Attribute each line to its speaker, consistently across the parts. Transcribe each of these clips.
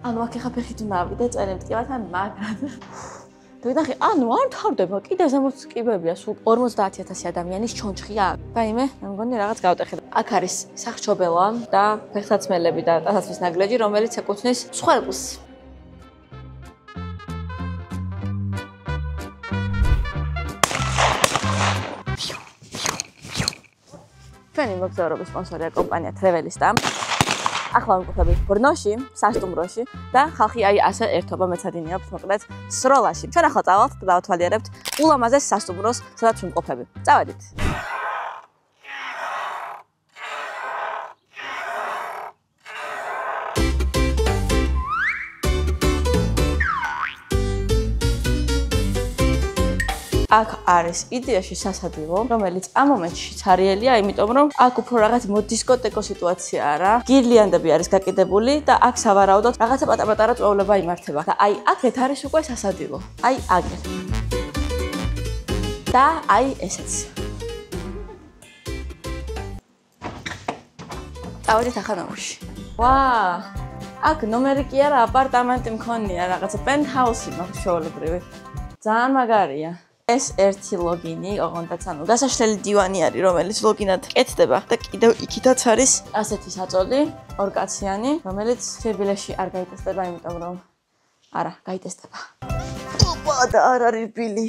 Speaker 1: ანუ აქ ეხა ფეხით უნდა ავიდე წერემ ტკივათან მაგრად. დაგინახე, ანუ არ თავდება, კიდე ზემოთ ტკივებია, სულ 50000 ადამიანის ჩონჩხია. რაიმე, მე მგონი რაღაც გავტეხე. აქ არის სახჩობელა და ფეხსაცმელები და ტანსაცმლის ნაგლეჯი, რომელიც ეკუთვნის სხველს. ჩვენი მოგზაურობის სპონსორია კომპანია Travelista. ახლა ვიმყოფებით ბრნოში, სასტუმროში და ხალხი აი ასე ერთობა მეცადინეობს მოკლედ სროლაში. ჩვენ ახლა წავალთ და დავთვალიერებთ ულამაზეს სასტუმროს, სადაც ვიმყოფები. წავედით. აქ არის იდეაში სასადილო, რომელიც ამ მომენტში ცარიელია, იმიტომ რომ აქ უფრო რაღაც მოდისკოტეკო სიტუაციაა რა. გირლიანდები არის გაკიდებული და აქ სავარაუდოდ რაღაცა პატარ-პატარა წვეულება იმართება. და აი აქეთ არის უკვე სასადილო. აი აგერ. და აი ესეც. წავედით ახლა ნომერში. ვაა! აქ ნომერი კი არა, აპარტამენტი მქონია, რაღაცა პენტჰაუსი მაქვს ჩვეულებრივი. ძალიან მაგარია. ეს ერთი ლოგინი, ოღონდაც ანუ გასაშლელი დივანი არის, რომელიც ლოგინად კეთდება და კიდევ იქითაც არის ასეთი საწოლი, ორკაციანი, რომელიც შებილეში არ გაიტესტება, იმიტომ რომ არა, გაიტესტება. ოპა და არ არის ბილი.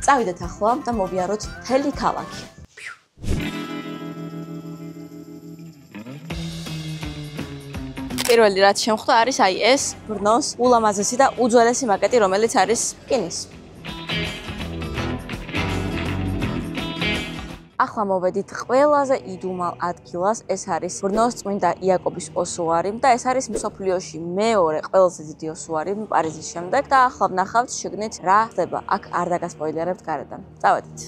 Speaker 1: წავიდეთ ახლა და მოვიაროთ მთელი ქალაქი. პირველი რაც შემხვდა არის აი ეს ბრნოს ულამაზესი და უძველესი მაკეტი, რომელიც არის რკინის. ახლა მოვედით ყველაზე იდუმალ ადგილას, ეს არის ბრნოს წმინდა იაკობის ოსუარი და ეს არის მსოფლიოში მეორე ყველაზე დიდი ოსუარი პარიზის შემდეგ და ახლა ვნახავთ შეგნით რა ხდება. აქ არ დაგასპოილერებთ გარედან. წავედით.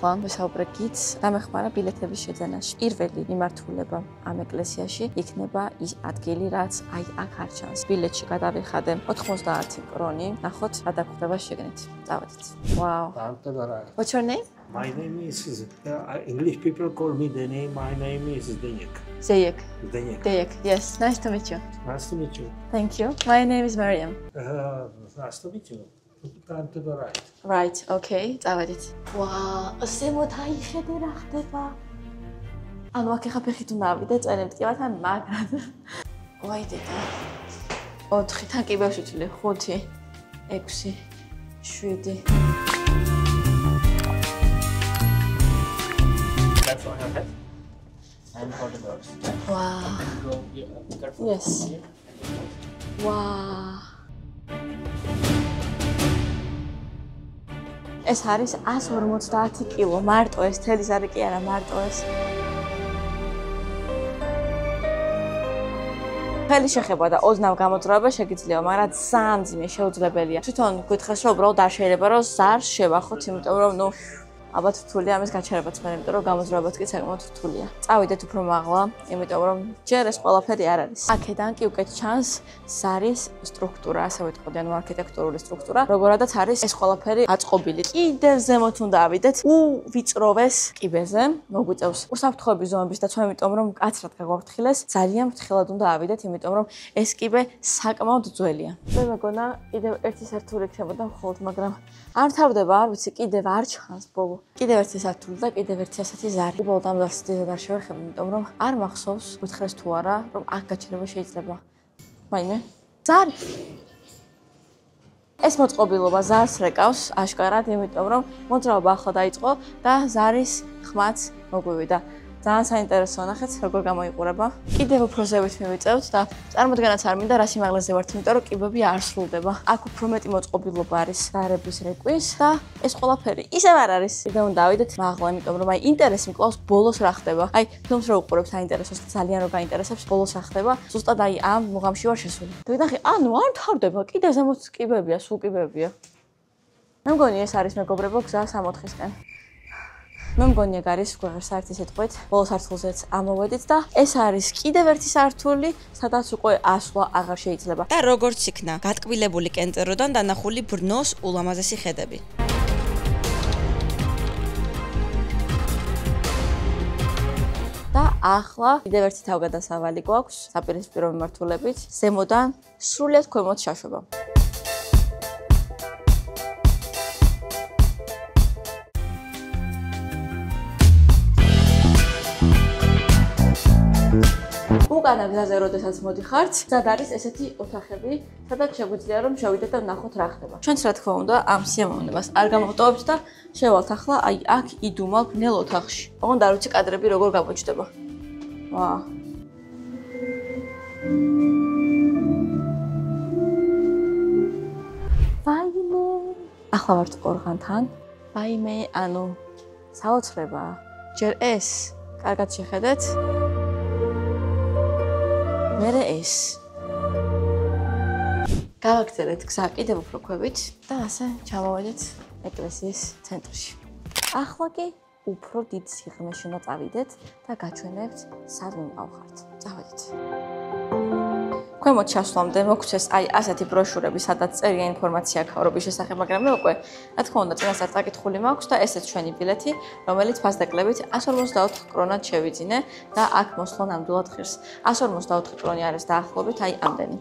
Speaker 1: ახლა ვისაუბრე გიდს, დამეხმარა ბილეთების შეძენაში. პირველი მიმართულება ამ ეკლესიაში იქნება ის ადგილი, რაც აი აქ არ ჩანს. ბილეთში გადავიხადე 90 კრონი. ნახოთ რა დაგხვდება შეგნით. წავედით. Wow. What's your name?
Speaker 2: My name is English people call me the name. My name is Zdeněk.
Speaker 1: Zdeněk.
Speaker 2: Zdeněk.
Speaker 1: Zdeněk. Yes. Nice to meet you.
Speaker 2: Nice to meet you.
Speaker 1: Thank you. My name is Mariam.
Speaker 2: Nice to meet you. Turn to the right.
Speaker 1: Right. Okay. წავედით. Wow. ზემოთ აიხედე რა ხდება. ანუ აქ ეხა ფეხით უნდა ავიდე წერემ ტკივათან მაგრად. ვაი დედა. 4-თან კი ბევრს ვიწვლი. 5, 6, 7.
Speaker 2: That's on your head. And for the doors.
Speaker 1: Wow. Yes. Wow. ეს არის 150 კილო მარტო ეს თელის არის კი არა მარტო ეს. ფელი შეხება და ოდნავ გამოძრაობა შეგიძლია, მაგრამ ძალიან მძიმე შეუძლებელია. თვითონ გითხეს რომ უბრალოდ არ შეიძლება რომ ზარს შევახოთ, იმიტომ რომ ნუ ალბათ რთულია ამის გაჩერებაც მე, იმიტომ რომ გამოძრაობაც კი საკმაოდ რთულია. წავიდეთ უფრო მაღლა, იმიტომ რომ ჯერ ეს ყველაფერი არ არის. აქედან კი უკეთ ჩანს ზარის სტრუქტურა, ასე ვიტყოდი, ანუ არქიტექტურული სტრუქტურა, როგორადაც არის ეს ყველაფერი აწყობილი. კიდევ ზემოთ უნდა ავიდეთ, უვიწროვეს კიბეზე, მოგვიწევს უსაფრთხოების ზონების დაცვა, იმიტომ რომ კაცრად გაგვაფრთხილეს, ძალიან ფრთხილად უნდა ავიდეთ, იმიტომ რომ ეს კიბე საკმაოდ ძველია. მე მეგონა კიდევ ერთი სართული იქნებოდა მხოლოდ, მაგრამ არ თავდება, არ ვიცი, კიდევ არ ჩანს ბოლო. კიდევ ერთი სართული და კიდევ ერთი ასეთი ზარი. უბრალოდ ამ ზარს დიდად არ შევეხებ, იმიტომ რომ არ მახსოვს, გითხრეს თუ არა, რომ აქ გაჩერება შეიძლება. მაინე? ზარი. ეს მოწყობილობა ზარს რეკავს აშკარად, იმიტომ რომ მოძრაობა ახლა დაიწყო და ზარის ხმაც მოგვივიდა. ძალიან საინტერესოა, ნახეთ, როგორ გამოიყურება. კიდევ უფრო ზევით მივიწევთ და წარმოდგენაც არ მინდა რა სიმაღლეზე ვართ, იმიტომ რომ კიბები არ სრულდება. აქ უფრო მეტი მოწყობილობა არის ზარების რეკვის და ეს ყველაფერი ისევ არ არის. კიდევ უნდა ავიდეთ მაღლა, იმიტომ რომ აი ინტერესი მკლავს ბოლოს რა ხდება. აი ფილმს რო უყურებ საინტერესოს და ძალიან რო გაინტერესებს ბოლოს რა ხდება. ზუსტად აი ამ მუღამში ვარ შესული. დაგინახე, ანუ არ თავდება, კიდევ ზემოთ კიბებია, სულ კიბებია. მე მგონი ეს არის მეგობრებო გზა 64-ისკენ. მე მგონია გარის გვეღარ საერთი სიტყვით ბოლო სართულზეც ამოვედით და ეს არის კიდევ ერთი სართული, სადაც უკვე ასვლა აღარ შეიძლება.
Speaker 3: და როგორც იქნა გატკბილებული კენწეროდან დანახული ბრნოს ულამაზესი ხედები.
Speaker 1: და ახლა კიდევ ერთი თავგადასავალი გვაქვს საპირისპირო მიმართულებით, ზემოდან სრულიად ქვემოთ შაშვება. უკანა გზაზე როდესაც მოდიხართ, ზად არის ესეთი ოთახები, სადაც შეგვიძლია რომ შევიდეთ და ვნახოთ რა ხდება. ჩვენც რა თქმა უნდა ამ სიამოვნებას არ გამოვტოვებთ და შევალთ ახლა აი აქ იდუმალ ბნელ ოთახში. ოღონდ არ ვიცი კადრები როგორ გამოჩნდება. ვა. ვაიმე. ახლა ვართ ყორღანთან. ვაიმე, ანუ საოცრება. ჯერ ეს, კარგად შეხედეთ. მერე ეს. გავაგრძელეთ გზა კიდევ უფრო ქვევით და ასე ჩამოვედით ეკლესიის ცენტრში. ახლა კი უფრო დიდ სიღრმეში უნდა წავიდეთ და გაჩვენებთ სად ვიმყავხართ. წავედით. ქვემოთ ჩასვლამდე მოგცეს აი ასეთი ბროშურები, სადაც წერია ინფორმაცია ქავრობის შესახებ, მაგრამ მე უკვე რა თქმა უნდა წინასწარ წაკითხული მაქვს და ესეც ჩვენი ბილეთი, რომელიც ფასდაკლებით 154 კრონად შევიძინე და აქ მოსვლა ნამდვილად ღირს. 154 კრონი არის დაახლოებით აი ამდენი.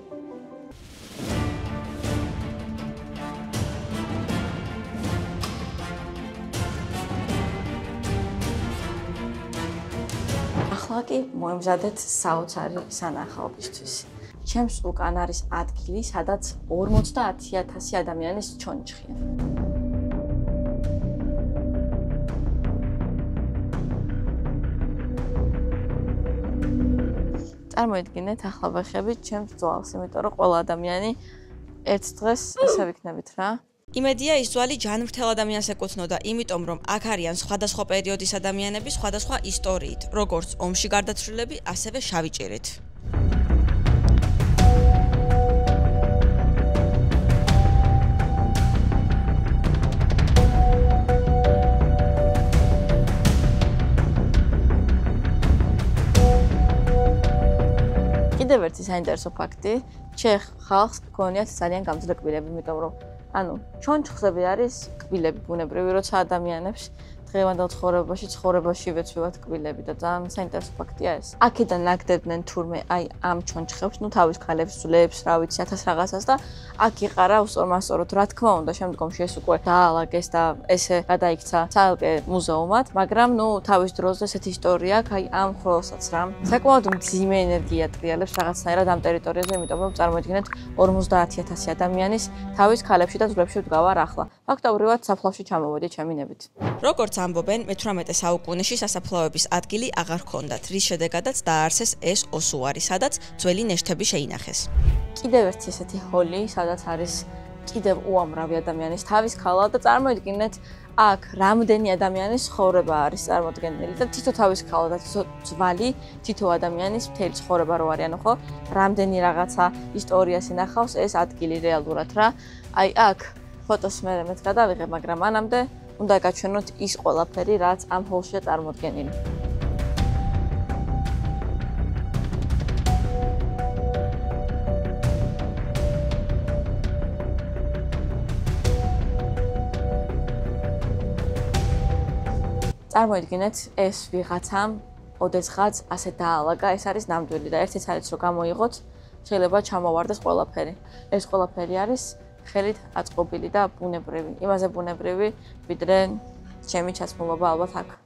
Speaker 1: ახლა კი მოემზადეთ საოცარი სანახაობისთვის. ჩემს უკან არის ადგილი, სადაც 50,000 ადამიანის ჩონჩხია. წარმოიდგინეთ ახლა ვეხებით ჩემს ძვალს, იმიტომ რომ ყველა ადამიანი ერთ დღეს ესე ვიქნებით რა.
Speaker 3: იმედია ის ძვალი ჯანმრთელ ადამიანს ეკუთვნოდა, იმიტომ რომ აქ არიან სხვადასხვა პერიოდის ადამიანები სხვადასხვა ისტორიით, როგორც ომში გარდაცვლილები, ასევე შავი ჭირით.
Speaker 1: კიდევ ერთი საინტერესო ფაქტი, ჩეხ ხალხს გქონიათ ძალიან გამძლე კბილები, იმიტომ რომ ანუ ჩონჩხები არის კბილები ბუნებრივი, როცა ადამიანებს დღევანდელ ცხოვრებაში ვეცვივათ კბილები და ძალიან საინტერესო ფაქტია ეს. აქედან ნაგდებდნენ თურმე აი ამ ჩონჩხებს, ნუ თავის ქალებს, ძვლებს, რა ვიცი, 1000 რაღაცას და აქ იყარა უსწორმასწოროდ. რა თქმა უნდა, შემდგომში ეს უკვე დაალაგეს და ესე გადაიქცა ცალკე მუზეუმად, მაგრამ ნუ თავის დროზე ესეთი ისტორია აქვს აი ამ ხოლოსაც რა. საკმაოდ მძიმე ენერგია ტრიალებს რაღაცნაირად ამ ტერიტორიაზე, იმიტომ რომ წარმოიდგინეთ 50,000 ადამიანის თავის ქალებში და ძვლებში ვდგავარ ახლა. ფაქტობრივად საფლავში ჩამოვედი ჩემი ნებით.
Speaker 3: როგორც ამბობენ, მე-18 საუკუნეში სასაფლაოების ადგილი აღარ ჰქონდათ, რის შედეგადაც დააარსეს ეს ოსუარი, სადაც ძველი ნეშთები შეინახეს.
Speaker 1: კიდევ ერთი ესეთი ჰოლი, სადაც არის კიდევ უამრავი ადამიანის თავის ქალა და წარმოიდგინეთ, აქ რამდენი ადამიანის ცხოვრება არის წარმოდგენილი და თითო თავის ქალა და თითო ძვალი, თითო ადამიანის მთელი ცხოვრება რო არიანო ხო? რამდენი რაღაცა ისტორიას ინახავს ეს ადგილი რეალურად რა. აი აქ ფოტოს მეც გადავიღებ, მაგრამ მანამდე უნდა გაჩვენოთ ის ყველაფერი, რაც ამ ჰოლშია წარმოდგენილი. წარმოიდგინეთ, ეს ვიღაცამ ოდესღაც ასე დაალაგა, ეს არის ნამდვილი და ერთიც არის რომ გამოიღოთ, შეიძლება ჩამოვარდეს ყველაფერი. ეს ყველაფერი არის ხელით აწყობილი და ბუნებრივი. იმაზე ბუნებრივი, ვიდრე ჩემი ჩაცმულობა ალბათ აქ.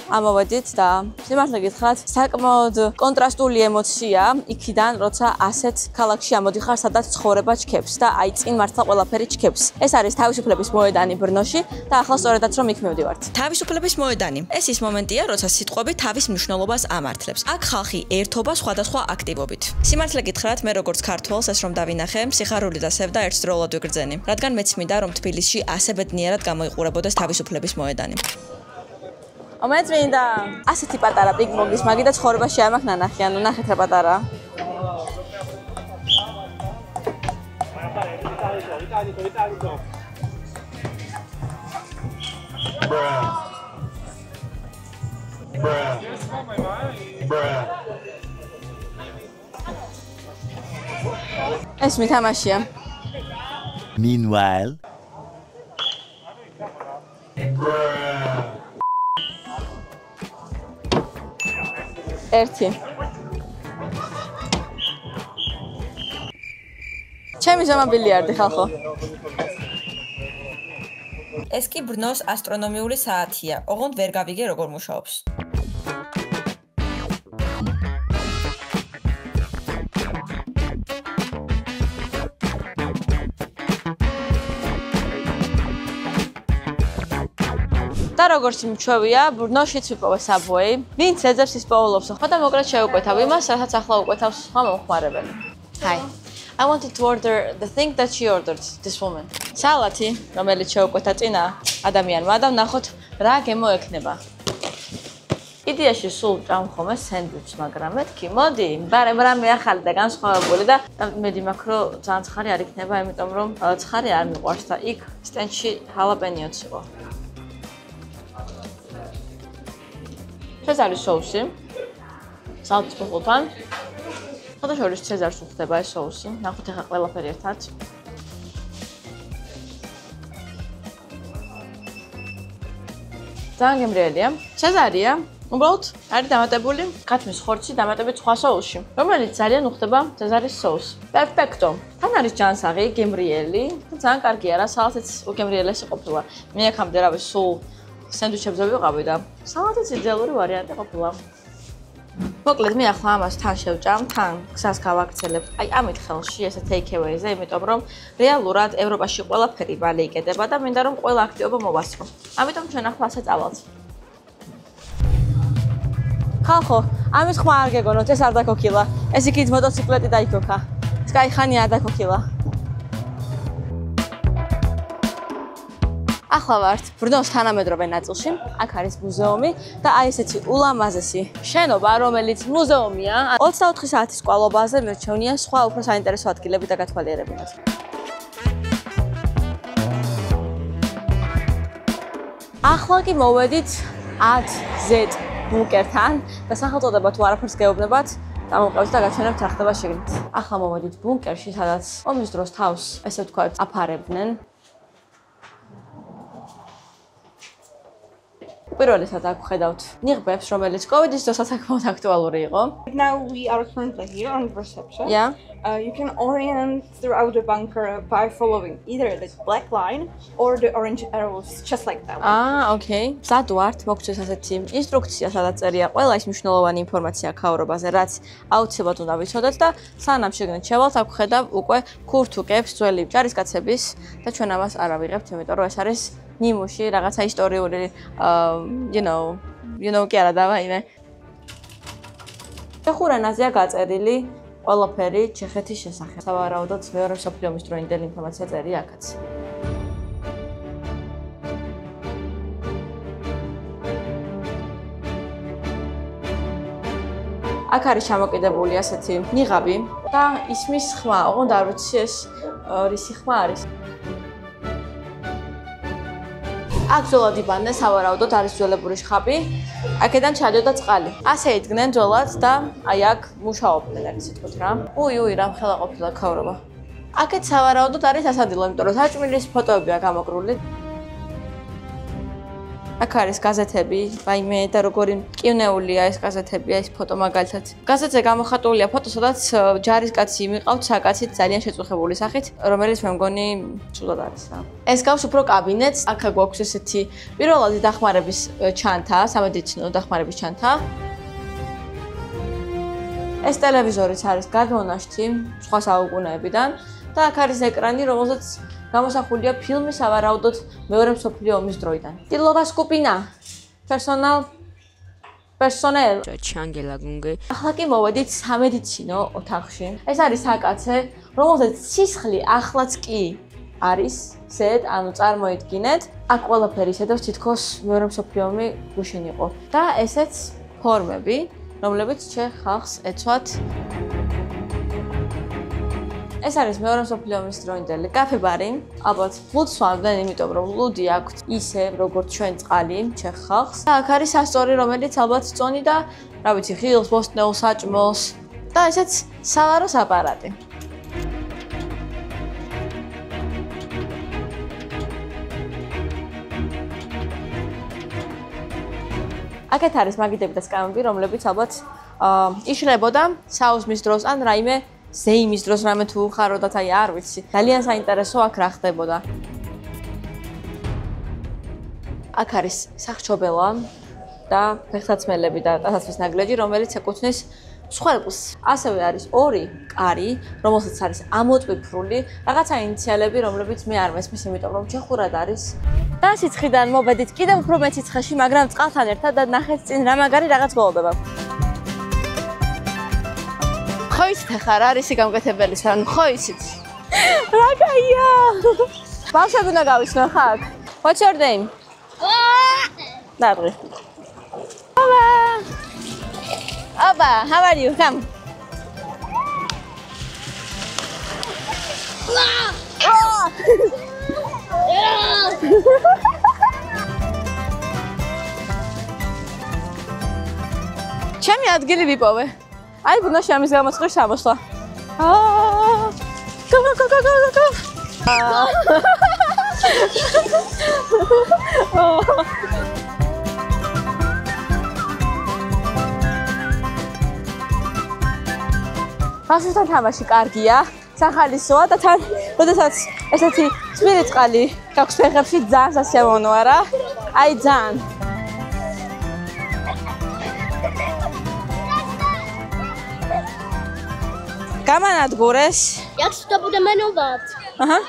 Speaker 1: ამოვედით და სიმართლე გითხრათ, საკმაოდ კონტრასტული ემოცია იქიდან, როცა ასეთ ქალაქში ამოდიხარ, სადაც ცხოვრება ჩქეფს და აი წინ მართლა ყველაფერი ჩქეფს. ეს არის თავისუფლების მოედანი ბრნოში და ახლა სწორედაც რომ იქ მივდივართ.
Speaker 3: თავისუფლების მოედანი. ეს ის მომენტია, როცა სიტყვები თავის მნიშვნელობას ამართლებს. აქ ხალხი ერთობა სხვადასხვა აქტივობით. სიმართლე გითხრათ, მე როგორც ქართველს ეს რომ დავინახე, სიხარული და სევდა ერთდროულად ვიგრძენი, რადგან მეც მინდა რომ თბილისში ასე ბედნიერად გამოიყურებოდეს თავისუფლების მოედანი.
Speaker 1: ამაც მინდა. ასეთი პატარა პინგ-პონგის მაგი და ცხოვრებაში არ მაქვს ნანახი, ანუ ნახეთ რა პატარა. ეს მითამაშია.
Speaker 4: Meanwhile,
Speaker 1: ერთი. ჩემი ზომა ბილიარდი ხალხო.
Speaker 3: ეს კი ბრნოს ასტრონომიული საათია. ოღონდ ვერ გავიგე როგორ მუშაობს.
Speaker 1: და როგორც იმჩვევია, ბრნოშიც ვიპოვე Subway. ვინც ეძებს ის პოულობს, ხო და მოკლედ შევუკვეთავ იმას, რასაც ახლა უკვეთავს სხვა მომხმარებელი. Hi. I wanted to order the thing that she ordered, this woman. სალათი, რომელიც შევუკვეთა წინა ადამიანმა და ვნახოთ რა გემოექნება. იდეაში სულ ჭამხომე სენდვიჩს, მაგრამ მეთქი, მოდი, რამე ახალი და განსხვავებული და მედი მაქვს, რომ ძალიან ცხარი არ იქნება, იმიტომ რომ ცხარი არ მიყვარს და იქ სტენდში ჰალაპენიოც იყო. ცეზარის соуსი. სალათის ფეხულთან. ხოდაშორის ცეზარს უხდება ეს соуსი. ნახოთ ახლა ყველაფერი ერთად. ძალიან გემრიელია. ცეზარია. უბრალოდ არის დამატებული ქათმის ხორცი დამატებით სხვა соуსში, რომელიც ძალიან უხდება ცეზარის соуს. პერფექტო. თან არის ჯანსაღი, გემრიელი და ძალიან კარგია რა, სალათიც უგემრიელესი ყოფილა. მე აქამდე რავი სულ სენდვიჩებზე ვიყავი და სალათიც იდეალური ვარიანტი ყოფილა. მოკლედ მე ახლა ამას თან შევჭამ, თან გზას გავაქცელებ. აი ამით ხელში ესე take away-ზე, იმიტომ რომ რეალურად ევროპაში ყველაფერი მალე იკეტება და მინდა რომ ყველა აქტივობა მოვასწრო. ამიტომ ჩვენ ახლა ასე წავალთ. ხალხო, ამის ხმა არ გეგონოთ, ეს არ დაქოქილა. ეს იქით მოტოციკლეტი დაიქოქა. ეს кайხანი არ დაქოქილა. ახლა ვართ ბრნოს თანამედროვე ნაწილში. აქ არის მუზეუმი და აი ესეთი ულამაზესი შენობა, რომელიც მუზეუმია, 24 საათის კვალობაზე მირჩევნია სხვა უფრო საინტერესო ადგილები და გათვალიერებინათ. ახლა კი მოვედით 10Z ბუნკერთან და სახელწოდება თუ არაფერს გეუბნებათ, დამოვყევთ და გაჩვენებთ რა ხდება შიგნით. ახლა მოვედით ბუნკერში, სადაც ომის დროს თავს, ესე ვთქვათ, აფარებდნენ. პირველად აქ ხედავთ ნიღბებს, რომელიც COVID-ის დროს საკმაოდ აქტუალური იყო.
Speaker 5: Now we are currently here on reception.
Speaker 1: Yeah.
Speaker 5: You can orient throughout the bunker by following either the black line or the orange arrows, just like that one.
Speaker 1: Okay. სად ვართ? მოგწეს ასეთი ინსტრუქცია, სადაც წერია ყველა ის მნიშვნელოვანი ინფორმაცია ქაურობაზე, რაც აუცილებლად უნდა ვიცოდეთ და სანამ შეგნით შევალთ, აქ ხედავ უკვე ქურთუკებს, ძველი ჯარისკაცების და ჩვენ ამას არ ავიღებთ, იმიტომ რომ ეს არის ნიმუში, რაღაცა ისტორიული, you know, კი არა დავაიმე. ჩეხურენაზეა გაწერილი ყველაფერი ჩეხეთის შესახებ. სავარაუდოდ მეორე მსოფლიო ომის დროინდელი ინფორმაცია წერია აქაც. აქ არის ჩამოკიდებული ასეთი ნიღაბი და ისმის ხმა, ოღონდ არ ვიცი ეს რისი ხმა არის. აქ ძველად იბანდნენ, სავარაუდოდ არის ძველებური შხაპი. აქედან ჩადიოდა წყალი. ასე იდგნენ ძველად და აი აქ მუშაობდნენ, ასე თქვით რა. უი, რა მხელა ყოფილა ქაურობა. აქეთ სავარაუდოდ არის ასადილო, იმიტომ რომ საჭმლის ფოტოებია გამოკრული. აქ არის გაზეთები, ვაიმე და როგორი მტკივნეულია ეს გაზეთები, ეს ფოტო მაგალითად. გაზეთზე გამოხატულია ფოტო, სადაც ჯარისკაცი მიყავთ საკაცით ძალიან შეწუხებული სახით, რომელიც მე მგონი ცუდად არის რა. ეს გავს უფრო კაბინეტს, აქ გვაქვს ესეთი პირველადი დახმარების ჩანთა, სამედიცინო დახმარების ჩანთა. ეს ტელევიზორიც არის გადმონაშთი სხვა საუკუნეებიდან და აქ არის ეკრანი, რომელზეც გამოსახულია ფილმი სავარაუდოდ მეორე მსოფლიო ომის დროიდან. ტილოვა სკუპინა. პერსონელ.
Speaker 6: ჩანგელა გუნგე.
Speaker 1: ახლა კი მოვედით სამედიცინო ოთახში. ეს არის საკაცე, რომელზეც სისხლი ახლაც კი არის set, ანუ წარმოიდგინეთ, აქ ყველაფერი ისედაც თითქოს მეორე მსოფლიო ომი გუშინ იყო. და ესეც ფორმები, რომლებიც ჩვენ ხალხს ეცვათ. ეს არის მეორე მსოფლიო ომის დროინდელი კაფე-ბარი. ალბათ ლუდს ვამბენ, იმიტომ რომ ლუდი აქვთ ისე, როგორც ჩვენ წყალი, ჩვენ ხალხს. და აქ არის სასწორი, რომელიც ალბათ წონი და, რა ვიცი, ხილს, ბოსტნეულს, საჭმელს და ესეც სალაროს აპარატი. აქეთ არის მაგიდები და სკამები, რომლებიც ალბათ იშრებოდა საუზმის დროს ან რაიმე ზეიმის დროს რამე თუ ხაროდათ, აი არ ვიცი. ძალიან საინტერესო აქ რა ხდებოდა. აქ არის სახჩობელა და ფეხსაცმელები და ტანსაცმლის ნაგლეჯი, რომელიც ეკუთვნის მსხვერპლს. ასევე არის ორი კარი, რომელსაც არის ამოტვიფრული, რაღაცა ინიციალები, რომლებიც მე არ მესმის, იმიტომ რომ ჩეხურად არის. და სიცხიდან მოვედით კიდევ უფრო მეტ სიცხეში, მაგრამ წყალთან ერთად და ნახეთ წინ რა მაგარი რაღაც გველოდება. ხო იცით ახლა რა არის გამკეთებელი სან, ხო იცით? რა კაია! ბავშვები უნდა გავიცნო ხა აქ. What's your name? დაბრუნ. Aba, how are you? Come. ჩემი ადგილი ვიპოვე. აი ბუნაში ამის გამოცხრის სამოსვლა. ბავშვთან თამაში კარგია, სახალისოა და თან, როდესაც ესეთი წვირი წყალი გაქვს ფეხებში, ძალიან სასიამოვნოა რა. აი ძალიან. გამანადგურეს.
Speaker 4: Jak to bude jmenovat?
Speaker 1: Aha.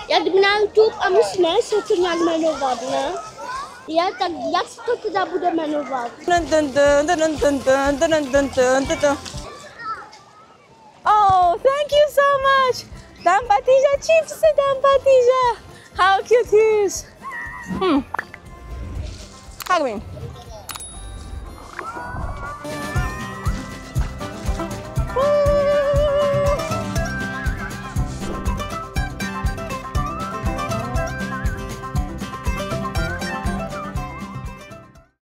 Speaker 4: Jak na YouTube a my jsme se to nějak jmenovat, ne? Tak jak se to teda bude jmenovat?
Speaker 1: Oh, thank you so much. Dampatija chips, Dampatija. How cute he is. Hug me.